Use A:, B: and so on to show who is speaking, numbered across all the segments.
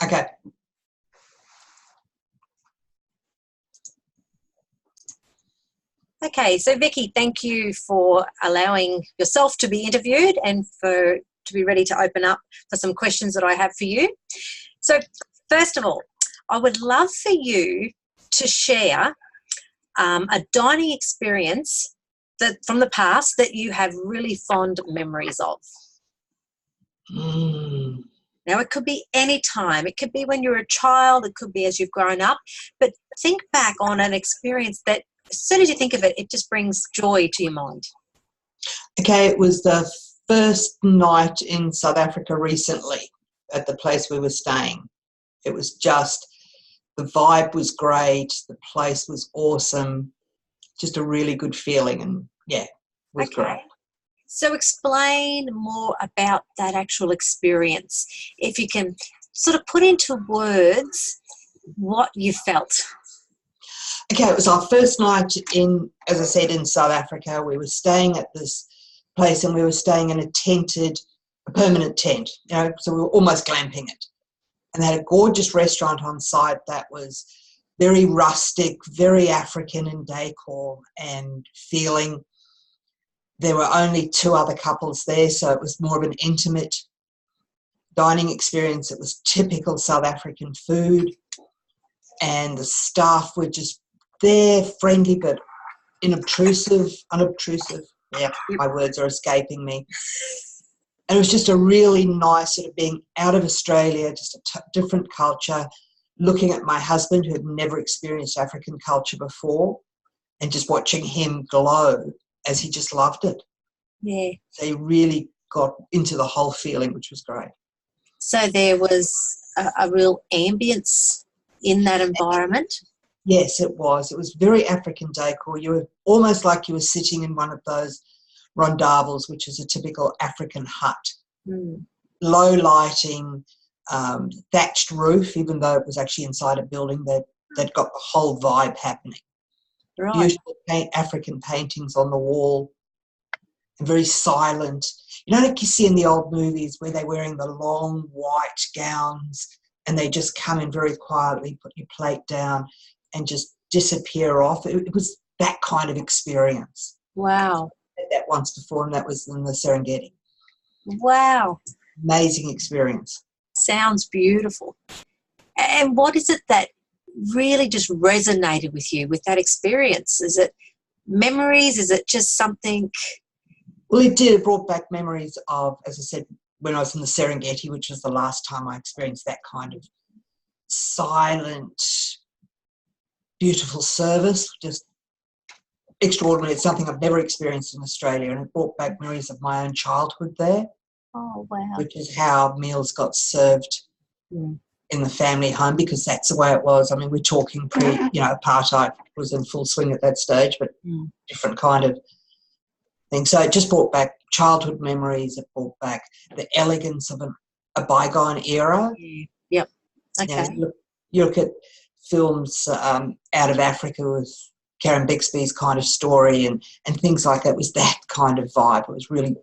A: Okay.
B: Okay, so Vicky, thank you for allowing yourself to be interviewed and to be ready to open up for some questions that I have for you. So first of all, I would love for you to share a dining experience from the past that you have really fond memories of. Now, it could be any time. It could be when you were a child. It could be as you've grown up. But think back on an experience that as soon as you think of it, it just brings joy to your mind.
A: Okay, it was the first night in South Africa recently at the place we were staying. It was just, the vibe was great. The place was awesome. Just a really good feeling, and yeah, it was great.
B: So explain more about that actual experience. If you can sort of put into words what you felt.
A: Okay, it was our first night in, as I said, in South Africa. We were staying at this place, and we were staying in a permanent tent, you know, so we were almost glamping it. And they had a gorgeous restaurant on site that was very rustic, very African in decor and feeling. There were only 2 other couples there, so it was more of an intimate dining experience. It was typical South African food, and the staff were just there, friendly but unobtrusive. Yeah, my words are escaping me. And it was just a really nice sort of being out of Australia, just a different culture, looking at my husband who had never experienced African culture before and just watching him glow as he just loved it.
B: Yeah.
A: They really got into the whole feeling, which was great.
B: So there was a real ambience in that environment?
A: Yes, it was. It was very African decor. You were almost like you were sitting in one of those rondavels, which is a typical African hut. Low lighting, thatched roof, even though it was actually inside a building that got the whole vibe happening.
B: Right.
A: Beautiful African paintings on the wall, and very silent. You know, like you see in the old movies where they're wearing the long white gowns and they just come in very quietly, put your plate down and just disappear off. It was that kind of experience.
B: Wow.
A: That once before, and that was in the Serengeti.
B: Wow.
A: Amazing experience.
B: Sounds beautiful. And what is it that really just resonated with you with that experience? Is it memories? Is it just something?
A: Well, it did. It brought back memories of, as I said, when I was in the Serengeti, which was the last time I experienced that kind of silent, beautiful service, just extraordinary. It's something I've never experienced in Australia, and it brought back memories of my own childhood there.
B: Oh, wow.
A: Which is how meals got served in the family home, because that's the way it was. I mean, we're talking apartheid was in full swing at that stage, but different kind of thing. So it just brought back childhood memories. It brought back the elegance of a bygone era.
B: Yep. Okay.
A: You look at films out of Africa with Karen Bixby's kind of story and things like that. It was that kind of vibe. It was really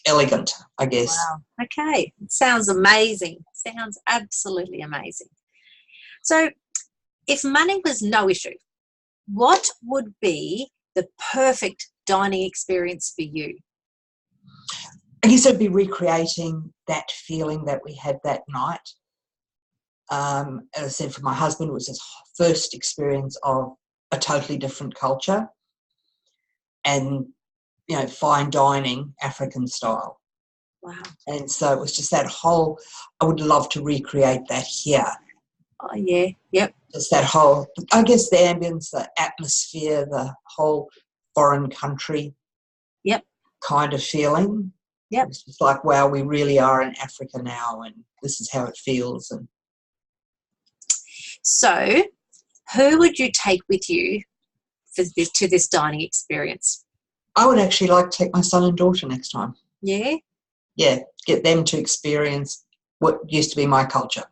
A: elegant, I guess.
B: Wow. Okay. It sounds amazing. Sounds absolutely amazing. So if money was no issue, what would be the perfect dining experience for you?
A: I guess I'd be recreating that feeling that we had that night. As I said, for my husband, it was his first experience of a totally different culture and, fine dining, African style.
B: Wow.
A: And so it was just that whole, I would love to recreate that here.
B: Oh, yeah. Yep.
A: Just that whole, I guess, the ambience, the atmosphere, the whole foreign country kind of feeling.
B: Yep.
A: It's just like, wow, we really are in Africa now, and this is how it feels. And
B: so who would you take with you to this dining experience?
A: I would actually like to take my son and daughter next time.
B: Yeah?
A: Yeah, get them to experience what used to be my culture.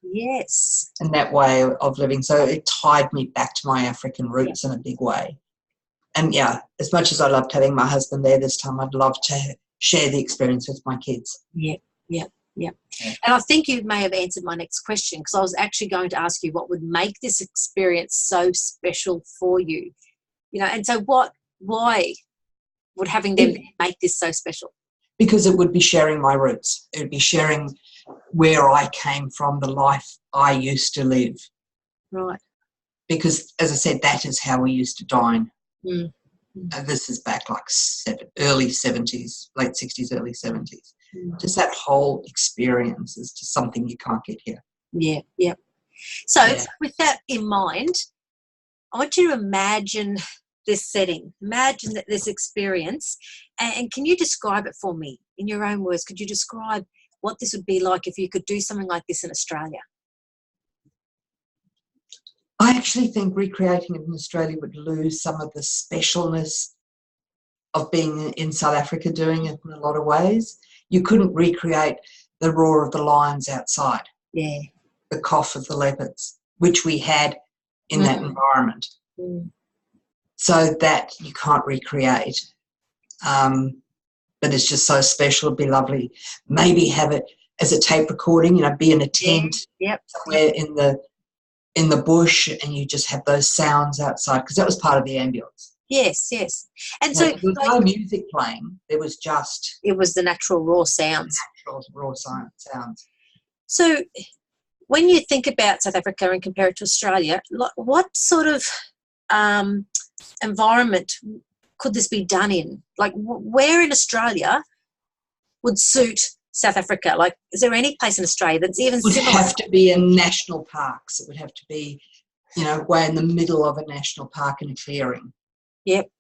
B: Yes.
A: And that way of living. So it tied me back to my African roots in a big way. And, as much as I loved having my husband there this time, I'd love to share the experience with my kids.
B: Yeah, yeah. Yeah.
A: Yeah.
B: And I think you may have answered my next question, because I was actually going to ask you what would make this experience so special for you. And so why would having them make this so special?
A: Because it would be sharing my roots. It would be sharing where I came from, the life I used to live.
B: Right.
A: Because, as I said, that is how we used to dine.
B: Mm.
A: This is back like early 70s, late 60s, early 70s. Just that whole experience is just something you can't get here.
B: Yeah, yeah. So with that in mind, I want you to imagine this setting, imagine this experience, and can you describe it for me in your own words? Could you describe what this would be like if you could do something like this in Australia?
A: I actually think recreating it in Australia would lose some of the specialness of being in South Africa doing it in a lot of ways. You couldn't recreate the roar of the lions outside, the cough of the leopards, which we had in that environment. So that you can't recreate. But it's just so special. It'd be lovely. Maybe have it as a tape recording, be in a tent somewhere in the bush, and you just have those sounds outside, because that was part of the ambience.
B: Yes, yes. And
A: So
B: so
A: there was no music playing. There was just...
B: It was the natural raw sounds.
A: Natural raw sounds.
B: So when you think about South Africa and compare it to Australia, what sort of environment could this be done in? Like, where in Australia would suit South Africa? Like, is there any place in Australia that's even similar?
A: It would have to be in national parks. It would have to be, way in the middle of a national park in a clearing.
B: Yep.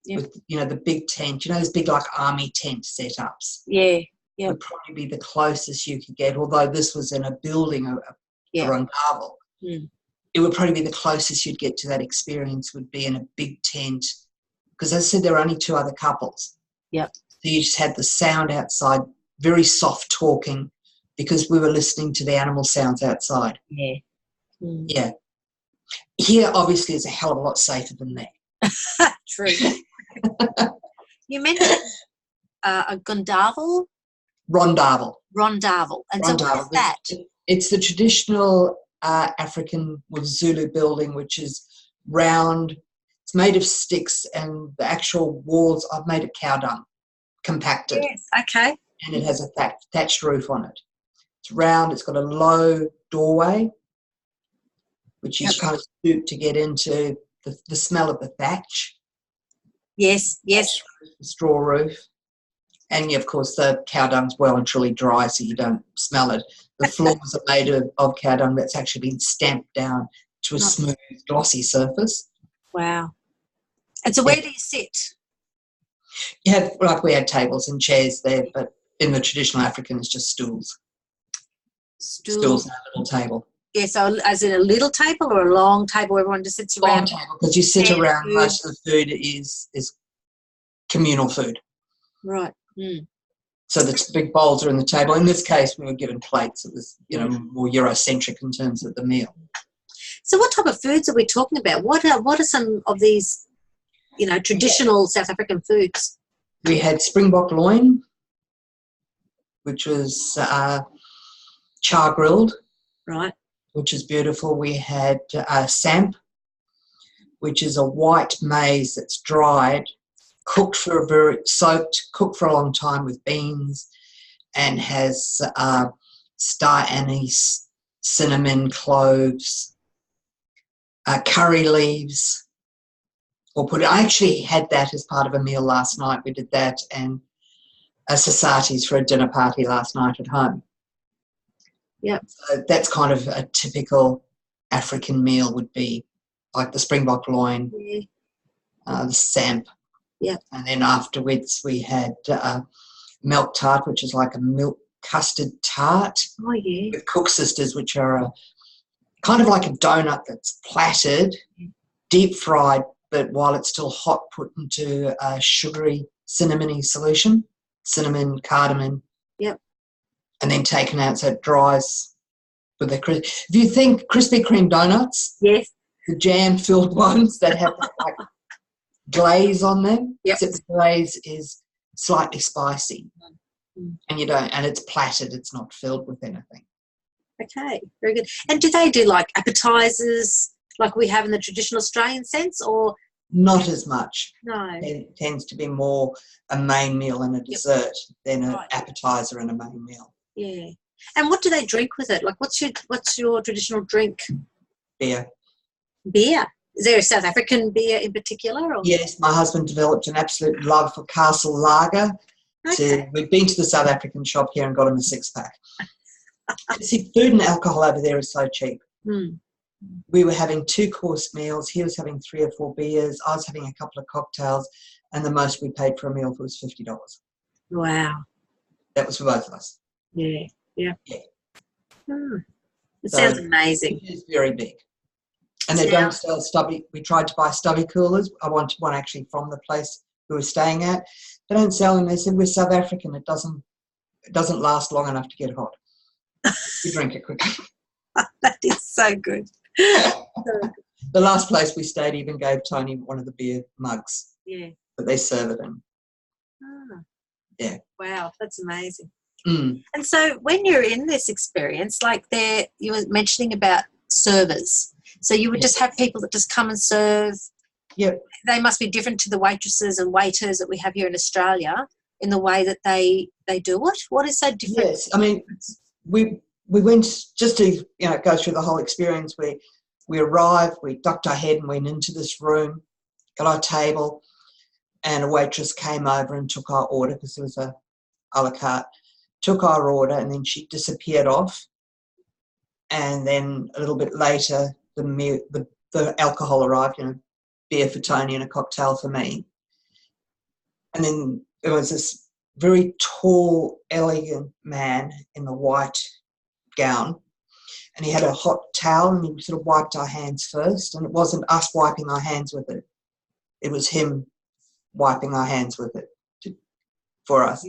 A: With, the big tent, those big, like, army tent setups.
B: Yeah. Yep.
A: Would probably be the closest you could get, although this was in a building, a Rondavel. It would probably be the closest you'd get to that experience would be in a big tent, because as I said, there were only two other couples.
B: Yep.
A: So you just had the sound outside, very soft talking, because we were listening to the animal sounds outside.
B: Yeah.
A: Yeah. Here, obviously, is a hell of a lot safer than there.
B: True. You mentioned a Rondavel.
A: Rondavel.
B: And so what is that?
A: It's the traditional African Zulu building, which is round. It's made of sticks, and the actual walls are made of cow dung, compacted.
B: Yes, okay.
A: And it has a thatched roof on it. It's round. It's got a low doorway, which you kind of stoop to get into the smell of the thatch.
B: Yes.
A: The straw roof. And, of course, the cow dung's well and truly dry, so you don't smell it. The floors are made of cow dung that's actually been stamped down to a smooth, glossy surface.
B: Wow. And so where do you sit?
A: You have, we had tables and chairs there, but in the traditional African, it's just stools. Stools and a little table.
B: Yeah, so as in a little table or a long table where everyone just sits around?
A: Long table, because you sit around. Most of the food is communal food.
B: Right.
A: So the big bowls are in the table. In this case, we were given plates. It was, more Eurocentric in terms of the meal.
B: So what type of foods are we talking about? What are some of these, traditional South African foods?
A: We had springbok loin, which was char grilled. Right. Which is beautiful. We had samp, which is a white maize that's dried, cooked for a long time with beans, and has star anise, cinnamon, cloves, curry leaves. I actually had that as part of a meal last night. We did that and sasatis for a dinner party last night at home. Yeah, so that's kind of a typical African meal, would be like the springbok loin, the samp. Yeah. And then afterwards we had milk tart, which is like a milk custard tart. Oh, yeah. With Cook Sisters, which are kind of like a donut that's platted, deep fried, but while it's still hot, put into a sugary cinnamony solution, cinnamon, cardamom. Yep. And then taken out so it dries with the crisp. If you think Krispy Kreme donuts, yes, the jam-filled ones that have that, like, glaze on them, except the glaze is slightly spicy. And you don't, and it's platted, it's not filled with anything.
B: Okay, very good. And do they do like appetizers like we have in the traditional Australian sense, or?
A: Not as much.
B: No.
A: It tends to be more a main meal and a dessert than an appetizer and a main meal.
B: Yeah. And what do they drink with it? Like, what's your traditional drink?
A: Beer.
B: Beer. Is there a South African beer in particular? Or?
A: Yes, my husband developed an absolute love for Castle Lager.
B: Okay.
A: We've been to the South African shop here and got him a 6-pack. See, food and alcohol over there is so cheap. We were having 2-course meals. He was having 3 or 4 beers. I was having a couple of cocktails, and the most we paid for a meal was $50.
B: Wow.
A: That was for both of us.
B: Yeah. It
A: So
B: sounds amazing.
A: It is very big. And they don't sell stubby. We tried to buy stubby coolers. I wanted one actually from the place we were staying at. They don't sell them. They said, we're South African. It doesn't last long enough to get hot. You drink it quickly.
B: That is so good.
A: The last place we stayed even gave Tony one of the beer mugs.
B: Yeah.
A: But they serve it in. Yeah.
B: Wow, that's amazing.
A: Mm.
B: And so when you're in this experience, like you were mentioning about servers. So you would just have people that just come and serve.
A: Yep.
B: They must be different to the waitresses and waiters that we have here in Australia in the way that they do it. What is so different?
A: Yes, I mean, we went just to go through the whole experience. We arrived, we ducked our head and went into this room, got our table, and a waitress came over and took our order because there was a la carte, took our order, and then she disappeared off. And then a little bit later, the alcohol arrived, beer for Tony and a cocktail for me. And then there was this very tall, elegant man in the white gown, and he had a hot towel, and he sort of wiped our hands first, and it wasn't us wiping our hands with it. It was him wiping our hands with it for us.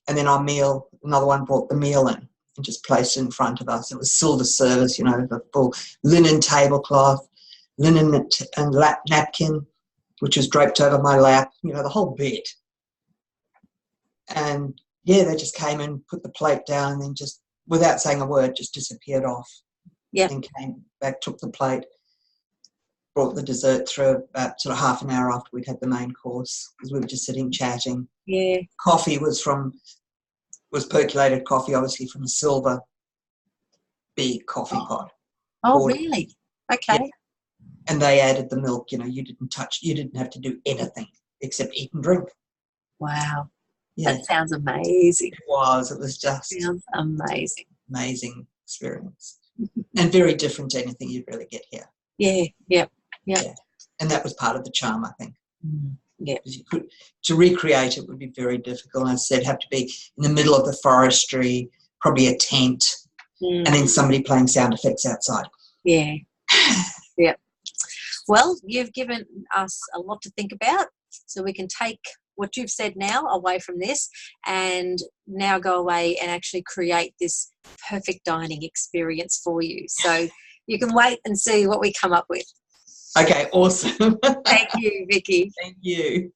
A: And then our meal, another one brought the meal in and just placed it in front of us. It was silver service, the full linen tablecloth, linen and lap napkin, which was draped over my lap, the whole bit. And, they just came and put the plate down and then just, without saying a word, just disappeared off.
B: Yeah.
A: And came back, took the plate, brought the dessert through about sort of half an hour after we'd had the main course because we were just sitting chatting.
B: Yeah.
A: Coffee was percolated coffee, obviously from a silver big coffee pot.
B: Oh, really? Okay.
A: Yeah. And they added the milk, you didn't have to do anything except eat and drink.
B: Wow.
A: Yeah.
B: That sounds amazing.
A: It was just
B: sounds amazing.
A: Amazing experience. And very different to anything you'd really get here.
B: Yeah.
A: And that was part of the charm, I think.
B: Yeah.
A: Because to recreate it would be very difficult. And I said, have to be in the middle of the forestry, probably a tent, and then somebody playing sound effects outside.
B: Yeah. Yeah. Well, you've given us a lot to think about, so we can take what you've said now away from this and now go away and actually create this perfect dining experience for you. So you can wait and see what we come up with.
A: Okay, awesome.
B: Thank you, Vicky.
A: Thank you.